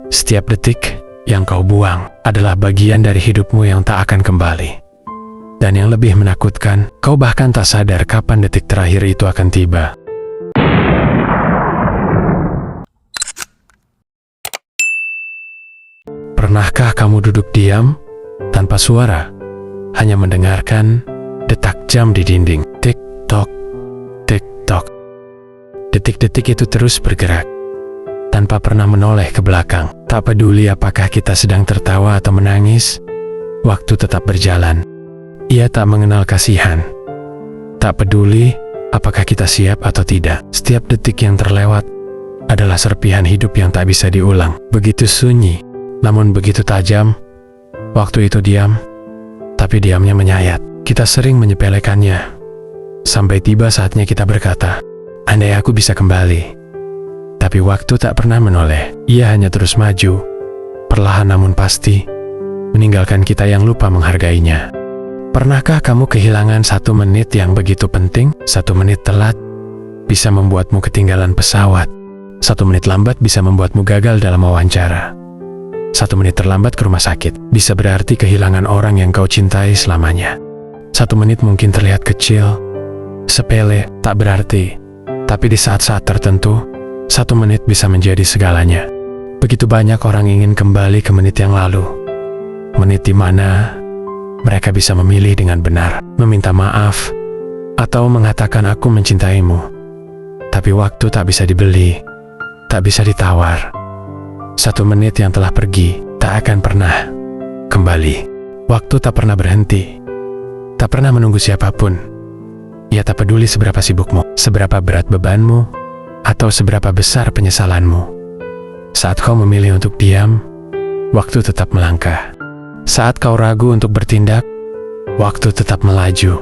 Setiap detik yang kau buang adalah bagian dari hidupmu yang tak akan kembali. Dan yang lebih menakutkan, kau bahkan tak sadar kapan detik terakhir itu akan tiba. Pernahkah kamu duduk diam, tanpa suara, hanya mendengarkan detak jam di dinding? Tik-tok, tik-tok. Detik-detik itu terus bergerak, tanpa pernah menoleh ke belakang. Tak peduli apakah kita sedang tertawa atau menangis, waktu tetap berjalan. Ia tak mengenal kasihan. Tak peduli apakah kita siap atau tidak. Setiap detik yang terlewat adalah serpihan hidup yang tak bisa diulang. Begitu sunyi, namun begitu tajam. Waktu itu diam, tapi diamnya menyayat. Kita sering menyepelekannya, sampai tiba saatnya kita berkata, andai aku bisa kembali. Tapi waktu tak pernah menoleh. Ia hanya terus maju, perlahan namun pasti, meninggalkan kita yang lupa menghargainya. Pernahkah kamu kehilangan 1 menit yang begitu penting? 1 menit telat bisa membuatmu ketinggalan pesawat. 1 menit lambat bisa membuatmu gagal dalam wawancara. 1 menit terlambat ke rumah sakit bisa berarti kehilangan orang yang kau cintai selamanya. 1 menit mungkin terlihat kecil, sepele, tak berarti. Tapi di saat-saat tertentu, 1 menit bisa menjadi segalanya. Begitu banyak orang ingin kembali ke menit yang lalu. Menit di mana mereka bisa memilih dengan benar, meminta maaf, atau mengatakan aku mencintaimu. Tapi waktu tak bisa dibeli, tak bisa ditawar. 1 menit yang telah pergi, tak akan pernah kembali. Waktu tak pernah berhenti, tak pernah menunggu siapapun. Ia tak peduli seberapa sibukmu, seberapa berat bebanmu, atau seberapa besar penyesalanmu. Saat kau memilih untuk diam, waktu tetap melangkah. Saat kau ragu untuk bertindak, waktu tetap melaju.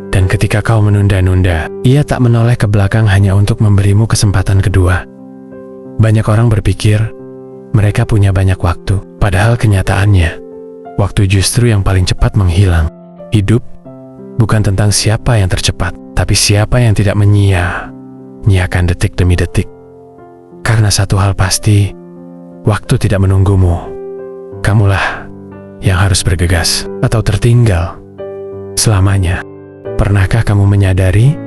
Dan ketika kau menunda-nunda, ia tak menoleh ke belakang hanya untuk memberimu kesempatan kedua. Banyak orang berpikir mereka punya banyak waktu, padahal kenyataannya, waktu justru yang paling cepat menghilang. Hidup bukan tentang siapa yang tercepat, tapi siapa yang tidak menyia-nyiakan detik demi detik. Karena satu hal pasti, waktu tidak menunggumu. Kamulah yang harus bergegas atau tertinggal selamanya. Pernahkah kamu menyadari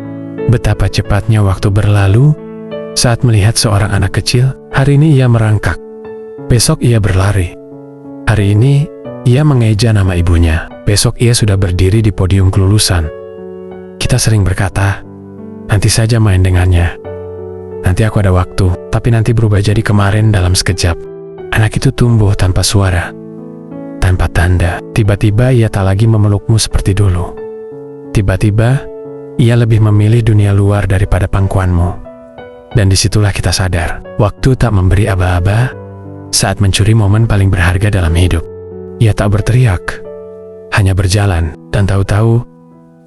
betapa cepatnya waktu berlalu saat melihat seorang anak kecil? Hari ini ia merangkak, besok ia berlari. Hari ini ia mengeja nama ibunya, besok ia sudah berdiri di podium kelulusan. Kita sering berkata, nanti saja main dengannya. Nanti aku ada waktu, tapi nanti berubah jadi kemarin dalam sekejap. Anak itu tumbuh tanpa suara, tanpa tanda. Tiba-tiba ia tak lagi memelukmu seperti dulu. Tiba-tiba ia lebih memilih dunia luar daripada pangkuanmu. Dan disitulah kita sadar, waktu tak memberi aba-aba saat mencuri momen paling berharga dalam hidup. Ia tak berteriak, hanya berjalan, dan tahu-tahu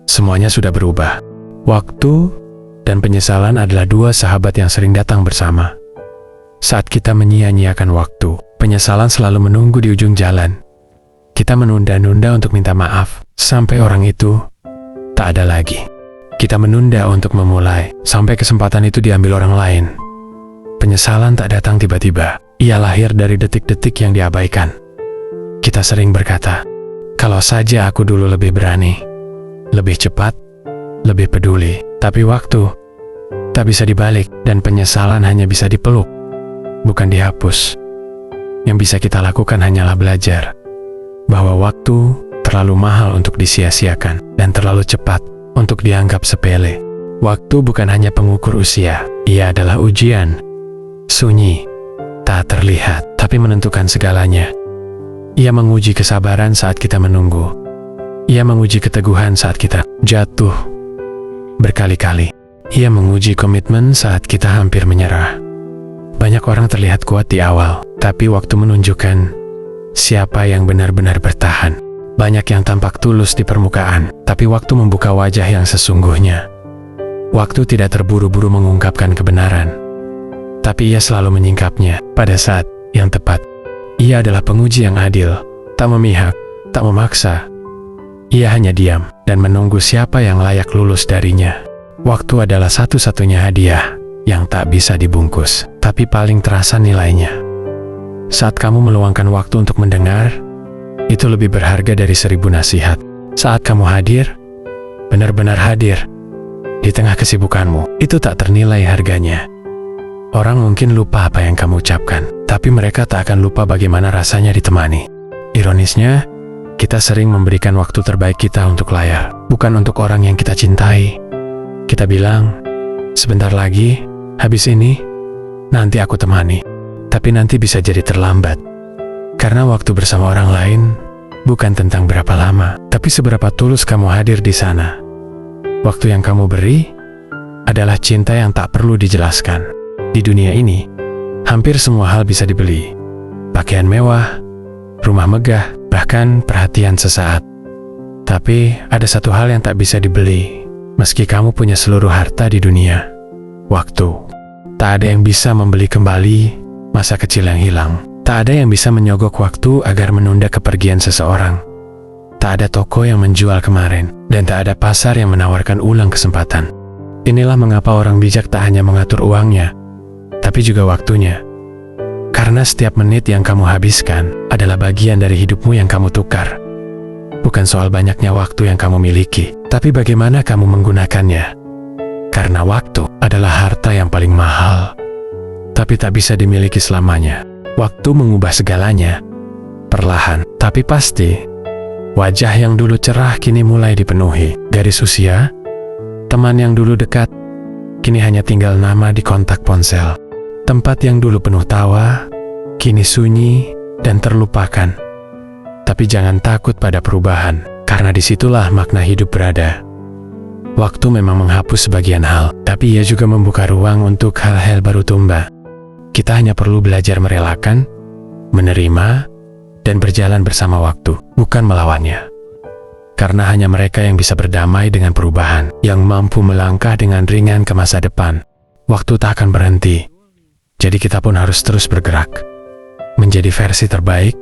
semuanya sudah berubah. Waktu dan penyesalan adalah 2 sahabat yang sering datang bersama. Saat kita menyia-nyiakan waktu, penyesalan selalu menunggu di ujung jalan. Kita menunda-nunda untuk minta maaf, sampai orang itu tak ada lagi. Kita menunda untuk memulai, sampai kesempatan itu diambil orang lain. Penyesalan tak datang tiba-tiba, ia lahir dari detik-detik yang diabaikan. Kita sering berkata, kalau saja aku dulu lebih berani, lebih cepat, lebih peduli. Tapi waktu tak bisa dibalik, dan penyesalan hanya bisa dipeluk, bukan dihapus. Yang bisa kita lakukan hanyalah belajar bahwa waktu terlalu mahal untuk disia-siakan, dan terlalu cepat untuk dianggap sepele. Waktu bukan hanya pengukur usia, ia adalah ujian. Sunyi, tak terlihat, tapi menentukan segalanya. Ia menguji kesabaran saat kita menunggu. Ia menguji keteguhan saat kita jatuh berkali-kali. Ia menguji komitmen saat kita hampir menyerah. Banyak orang terlihat kuat di awal, tapi waktu menunjukkan siapa yang benar-benar bertahan. Banyak yang tampak tulus di permukaan, tapi waktu membuka wajah yang sesungguhnya. Waktu tidak terburu-buru mengungkapkan kebenaran, tapi ia selalu menyingkapnya pada saat yang tepat. Ia adalah penguji yang adil, tak memihak, tak memaksa. Ia hanya diam dan menunggu siapa yang layak lulus darinya. Waktu adalah satu-satunya hadiah yang tak bisa dibungkus, tapi paling terasa nilainya Saat kamu meluangkan waktu untuk mendengar, itu lebih berharga dari 1000 nasihat. Saat kamu hadir, benar-benar hadir, di tengah kesibukanmu, itu tak ternilai harganya. Orang mungkin lupa apa yang kamu ucapkan, tapi mereka tak akan lupa bagaimana rasanya ditemani. Ironisnya, kita sering memberikan waktu terbaik kita untuk layar, bukan untuk orang yang kita cintai. Kita bilang, sebentar lagi, habis ini, nanti aku temani. Tapi nanti bisa jadi terlambat. Karena waktu bersama orang lain bukan tentang berapa lama, tapi seberapa tulus kamu hadir di sana. Waktu yang kamu beri adalah cinta yang tak perlu dijelaskan. Di dunia ini, hampir semua hal bisa dibeli. Pakaian mewah, rumah megah, bahkan perhatian sesaat. Tapi ada satu hal yang tak bisa dibeli, meski kamu punya seluruh harta di dunia. Waktu. Tak ada yang bisa membeli kembali masa kecil yang hilang. Tak ada yang bisa menyogok waktu agar menunda kepergian seseorang. Tak ada toko yang menjual kemarin, dan tak ada pasar yang menawarkan ulang kesempatan. Inilah mengapa orang bijak tak hanya mengatur uangnya, tapi juga waktunya. Karena setiap menit yang kamu habiskan adalah bagian dari hidupmu yang kamu tukar. Bukan soal banyaknya waktu yang kamu miliki, tapi bagaimana kamu menggunakannya. Karena waktu adalah harta yang paling mahal, tapi tak bisa dimiliki selamanya. Waktu mengubah segalanya, perlahan, tapi pasti. Wajah yang dulu cerah kini mulai dipenuhi garis usia. Teman yang dulu dekat, kini hanya tinggal nama di kontak ponsel. Tempat yang dulu penuh tawa, kini sunyi dan terlupakan. Tapi jangan takut pada perubahan, karena disitulah makna hidup berada. Waktu memang menghapus sebagian hal, tapi ia juga membuka ruang untuk hal-hal baru tumbuh. Kita hanya perlu belajar merelakan, menerima, dan berjalan bersama waktu, bukan melawannya. Karena hanya mereka yang bisa berdamai dengan perubahan, yang mampu melangkah dengan ringan ke masa depan. Waktu tak akan berhenti, jadi kita pun harus terus bergerak, menjadi versi terbaik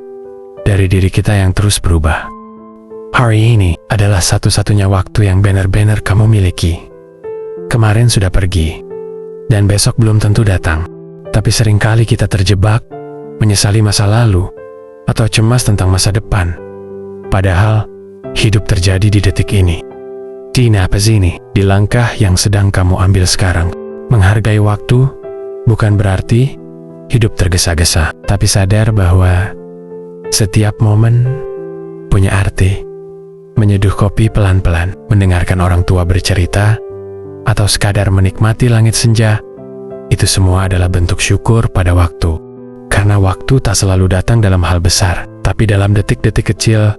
dari diri kita yang terus berubah. Hari ini adalah satu-satunya waktu yang benar-benar kamu miliki. Kemarin sudah pergi, dan besok belum tentu datang. Tapi seringkali kita terjebak, menyesali masa lalu, atau cemas tentang masa depan. Padahal, hidup terjadi di detik ini. Di napas ini, di langkah yang sedang kamu ambil sekarang. Menghargai waktu, bukan berarti hidup tergesa-gesa, tapi sadar bahwa setiap momen punya arti. Menyeduh kopi pelan-pelan, mendengarkan orang tua bercerita, atau sekadar menikmati langit senja, itu semua adalah bentuk syukur pada waktu. Karena waktu tak selalu datang dalam hal besar, tapi dalam detik-detik kecil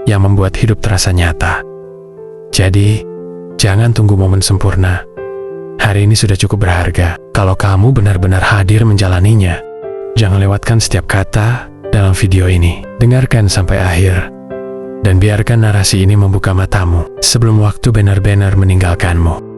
yang membuat hidup terasa nyata. Jadi, jangan tunggu momen sempurna. Hari ini sudah cukup berharga. Kalau kamu benar-benar hadir menjalaninya, jangan lewatkan setiap kata dalam video ini. Dengarkan sampai akhir, dan biarkan narasi ini membuka matamu sebelum waktu benar-benar meninggalkanmu.